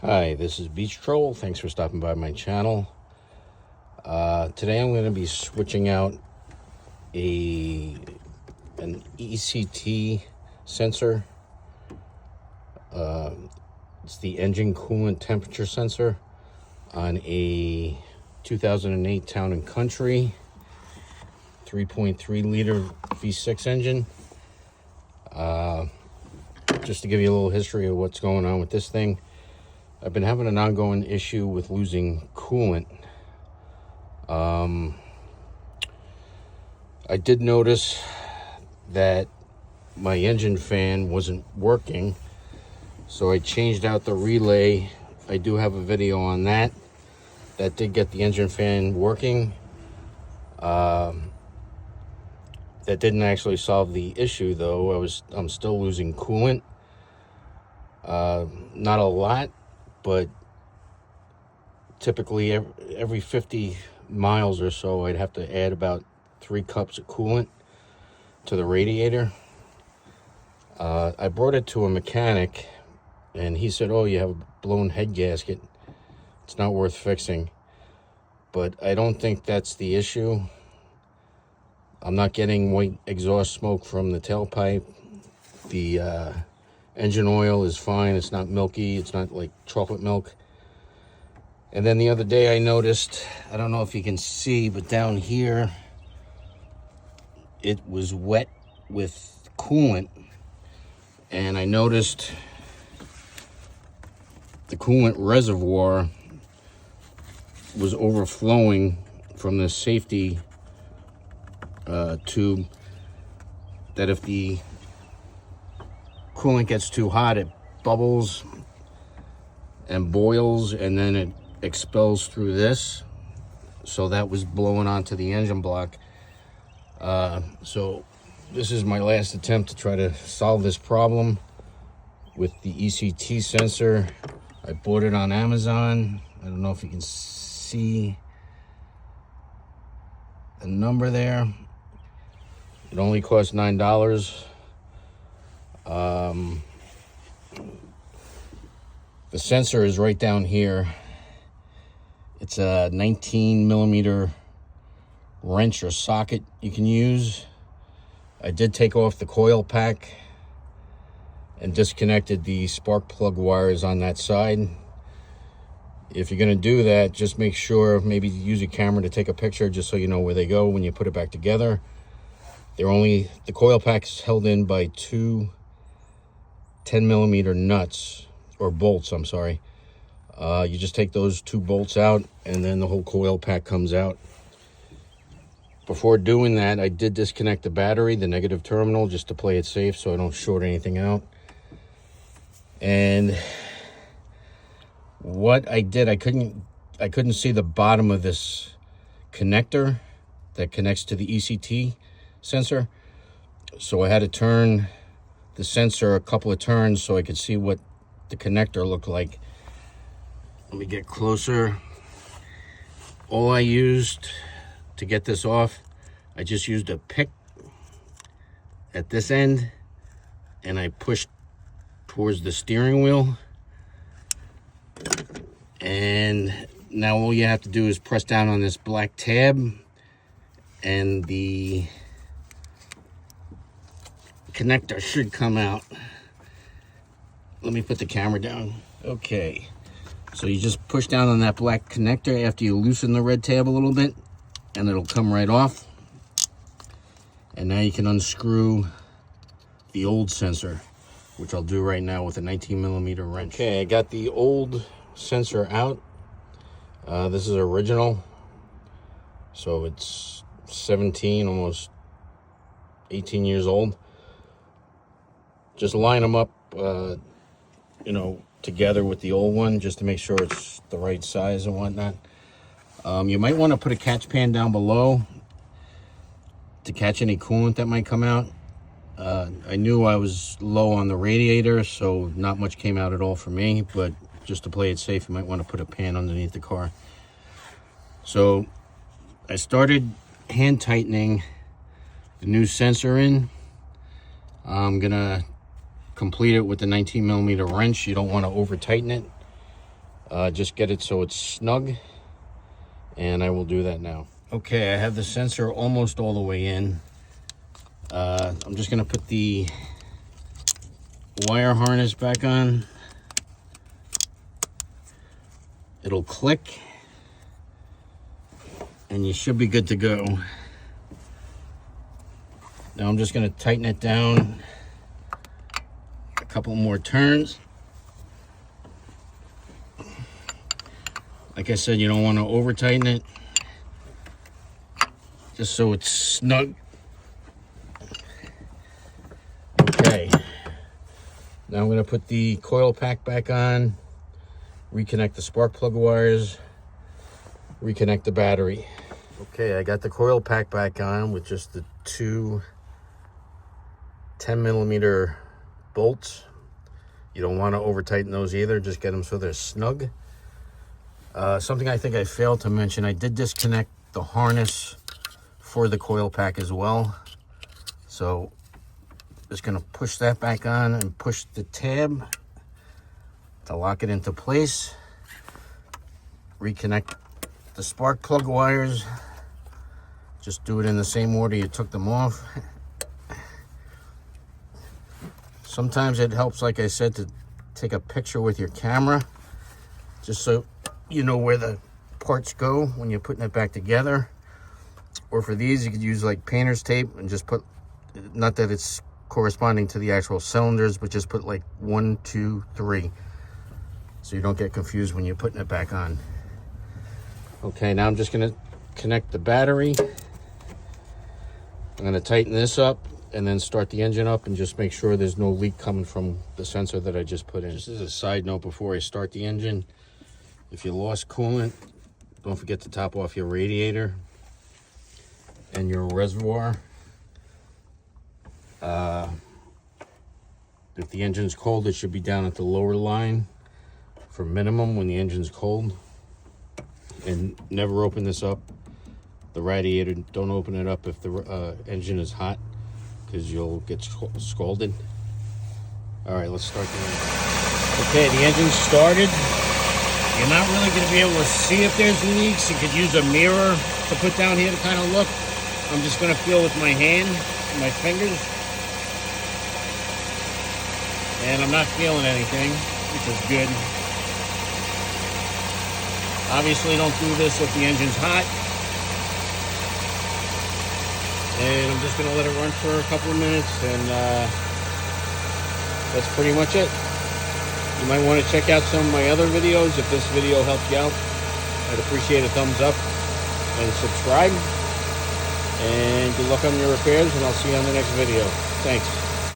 Hi, this is Beach Troll. Thanks for stopping by my channel. Today I'm going to be switching out an ECT sensor. It's the engine coolant temperature sensor on a 2008 Town and Country 3.3 liter V6 engine. Just to give you a little history of what's going on with this thing. I've been having an ongoing issue with losing coolant. I did notice that my engine fan wasn't working, so I changed out the relay. I do have a video on that. That did get the engine fan working. That didn't actually solve the issue, though. I'm still losing coolant. Not a lot, but typically every 50 miles or so, I'd have to add about 3 cups of coolant to the radiator. I brought it to a mechanic, and he said, "Oh, you have a blown head gasket. It's not worth fixing." But I don't think that's the issue. I'm not getting white exhaust smoke from the tailpipe. The engine oil is fine. It's not milky. It's not like chocolate milk. And then the other day I noticed, I don't know if you can see, but down here, it was wet with coolant. And I noticed the coolant reservoir was overflowing from the safety tube, that if the coolant gets too hot, it bubbles and boils, and then it expels through this. So that was blowing onto the engine block. So this is my last attempt to try to solve this problem with the ECT sensor. I bought it on Amazon. I don't know if you can see the number there. It only cost $9. The sensor is right down here. It's a 19 millimeter wrench or socket you can use. I did take off the coil pack and disconnected the spark plug wires on that side. If you're going to do that, just make sure, maybe use a camera to take a picture just so you know where they go when you put it back together. The coil pack's held in by 2 10 millimeter nuts, or bolts, I'm sorry. You just take those 2 bolts out, and then the whole coil pack comes out. Before doing that, I did disconnect the battery, the negative terminal, just to play it safe so I don't short anything out. And what I did, I couldn't see the bottom of this connector that connects to the ECT sensor. So I had to turn the sensor a couple of turns so I could see what the connector looked like. Let me get closer. All I used to get this off, I just used a pick at this end, and I pushed towards the steering wheel. And now all you have to do is press down on this black tab, and the connector should come out. Let me put the camera down. Okay, so you just push down on that black connector after you loosen the red tab a little bit, and it'll come right off. And now you can unscrew the old sensor, which I'll do right now with a 19 millimeter wrench. Okay, I got the old sensor out. This is original, so it's 17, almost 18 years old. Just line them up, together with the old one, just to make sure it's the right size and whatnot. You might want to put a catch pan down below to catch any coolant that might come out. I knew I was low on the radiator, so not much came out at all for me, but just to play it safe, you might want to put a pan underneath the car. So I started hand tightening the new sensor in. I'm gonna complete it with the 19 millimeter wrench. You don't want to over tighten it. Just get it so it's snug, and I will do that now. Okay, I have the sensor almost all the way in. I'm just gonna put the wire harness back on. It'll click, and you should be good to go. Now I'm just gonna tighten it down a couple more turns. Like I said, you don't want to over tighten it, just so it's snug. Okay, now I'm going to put the coil pack back on, reconnect the spark plug wires, reconnect the battery. Okay, I got the coil pack back on with just the two 10mm bolts. You don't want to over tighten those either, just get them so they're snug. Something I think I failed to mention, I did disconnect the harness for the coil pack as well. So just gonna push that back on and push the tab to lock it into place. Reconnect the spark plug wires. Just do it in the same order you took them off. Sometimes it helps, like I said, to take a picture with your camera, just so you know where the parts go when you're putting it back together. Or for these, you could use like painter's tape and just put, not that it's corresponding to the actual cylinders, but just put like 1, 2, 3, so you don't get confused when you're putting it back on. Okay, now I'm just gonna connect the battery. I'm gonna tighten this up and then start the engine up and just make sure there's no leak coming from the sensor that I just put in. Just as a side note before I start the engine, if you lost coolant, don't forget to top off your radiator and your reservoir. If the engine's cold, it should be down at the lower line for minimum when the engine's cold. And never open this up, the radiator. Don't open it up if the engine is hot, because you'll get scalded. All right, let's start the engine. Okay, the engine's started. You're not really going to be able to see if there's leaks. You could use a mirror to put down here to kind of look. I'm just going to feel with my hand and my fingers. And I'm not feeling anything, which is good. Obviously, don't do this if the engine's hot. And I'm just going to let it run for a couple of minutes, and that's pretty much it. You might want to check out some of my other videos if this video helped you out. I'd appreciate a thumbs up and subscribe. And good luck on your repairs, and I'll see you on the next video. Thanks.